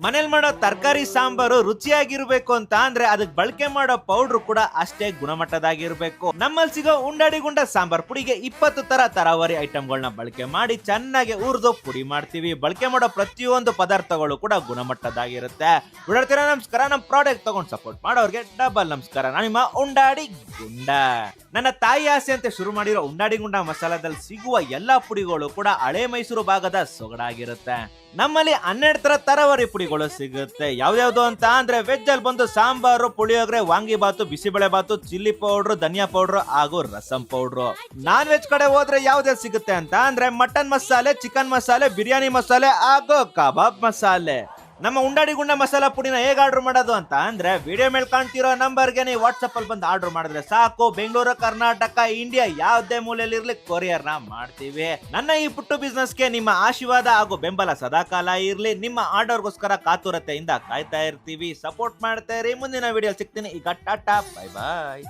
ಮನೇಲಿ ಮಾಡೋ ತರಕಾರಿ ಸಾಂಬಾರು ರುಚಿಯಾಗಿರ್ಬೇಕು ಅಂತ ಅಂದ್ರೆ ಅದಕ್ಕೆ ಬಳಕೆ ಮಾಡೋ ಪೌಡ್ರು ಕೂಡ ಅಷ್ಟೇ ಗುಣಮಟ್ಟದಾಗಿರ್ಬೇಕು. ನಮ್ಮಲ್ಲಿ ಸಿಗೋ ಉಂಡಾಡಿ ಗುಂಡ ಸಾಂಬಾರ್ ಪುಡಿಗೆ 20 ತರಾವರಿ ಐಟಮ್ಗಳನ್ನ ಬಳಕೆ ಮಾಡಿ ಚೆನ್ನಾಗಿ ಹುರಿದು ಪುಡಿ ಮಾಡ್ತೀವಿ. ಬಳಕೆ ಮಾಡೋ ಪ್ರತಿಯೊಂದು ಪದಾರ್ಥಗಳು ಕೂಡ ಗುಣಮಟ್ಟದಾಗಿರುತ್ತೆ. ಬಿಡ್ತೀರಾ? ನಮಸ್ಕಾರ. ನಮ್ಮ ಪ್ರಾಡಕ್ಟ್ ತಗೊಂಡು ಸಪೋರ್ಟ್ ಮಾಡೋರ್ಗೆ ಡಬಲ್ ನಮಸ್ಕಾರ. ನಾನು ನಿಮ್ಮ ಉಂಡಾಡಿ ಗುಂಡ. ನನ್ನ ತಾಯಿ ಆಸೆ ಅಂತ ಶುರು ಮಾಡಿರೋ ಉಂಡಾಡಿ ಗುಂಡ ಮಸಾಲದಲ್ಲಿ ಸಿಗುವ ಎಲ್ಲಾ ಪುಡಿಗಳು ಕೂಡ ಹಳೆ ಮೈಸೂರು ಭಾಗದ ಸೊಗಡಾಗಿರುತ್ತೆ. ನಮ್ಮಲ್ಲಿ 12 ತರವರಿ ಪುಡಿಗಳು ಸಿಗುತ್ತೆ. ಯಾವ್ಯಾವ್ದು ಅಂತ ಅಂದ್ರೆ ವೆಜ್ ಅಲ್ಲಿ ಬಂದು ಸಾಂಬಾರು, ಪುಳಿಯೋಗರೆ, ವಾಂಗಿ ಬಾತು, ಬಿಸಿಬೇಳೆ ಬಾತು, ಚಿಲ್ಲಿ ಪೌಡ್ರು, ಧನಿಯಾ ಪೌಡ್ರು ಹಾಗೂ ರಸಂ ಪೌಡ್ರು. ನಾನ್ ವೆಜ್ ಕಡೆ ಹೋದ್ರೆ ಯಾವ್ದೇ ಸಿಗುತ್ತೆ ಅಂತ ಅಂದ್ರೆ ಮಟನ್ ಮಸಾಲೆ, ಚಿಕನ್ ಮಸಾಲೆ, ಬಿರಿಯಾನಿ ಮಸಾಲೆ ಹಾಗೂ ಕಬಾಬ್ ಮಸಾಲೆ. ನಮ್ಮ ಉಂಡಾಡಿ ಗುಂಡ ಮಸಾಲಾ ಪುಡಿನ ಹೇಗೆ ಆರ್ಡರ್ ಮಾಡೋದು ಅಂತ ಅಂದ್ರೆ ವಿಡಿಯೋ ಮೇಲೆ ಕಾಣ್ತಿರೋ ನಂಬರ್ಗೆ ನೀವು ವಾಟ್ಸ್ಆಪ್ ಅಲ್ಲಿ ಬಂದು ಆರ್ಡರ್ ಮಾಡಿದ್ರೆ ಸಾಕು. ಬೆಂಗಳೂರು, ಕರ್ನಾಟಕ, ಇಂಡಿಯಾ ಯಾವುದೇ ಮೂಲೆಯಲ್ಲಿ ಇರ್ಲಿ ಕೊರಿಯರ್ ನ ಮಾಡ್ತೀವಿ. ನನ್ನ ಈ ಪುಟ್ಟು ಬಿಸ್ನೆಸ್ಗೆ ನಿಮ್ಮ ಆಶೀರ್ವಾದ ಹಾಗೂ ಬೆಂಬಲ ಸದಾಕಾಲ ಇರ್ಲಿ. ನಿಮ್ಮ ಆರ್ಡರ್ಗೋಸ್ಕರ ಕಾತುರತೆಯಿಂದ ಕಾಯ್ತಾ ಇರ್ತೀವಿ. ಸಪೋರ್ಟ್ ಮಾಡ್ತಾ ಇರಿ. ಮುಂದಿನ ವಿಡಿಯೋ ಸಿಗ್ತೀನಿ. ಈಗ ಟಾಟಾ, ಬೈ ಬಾಯ್.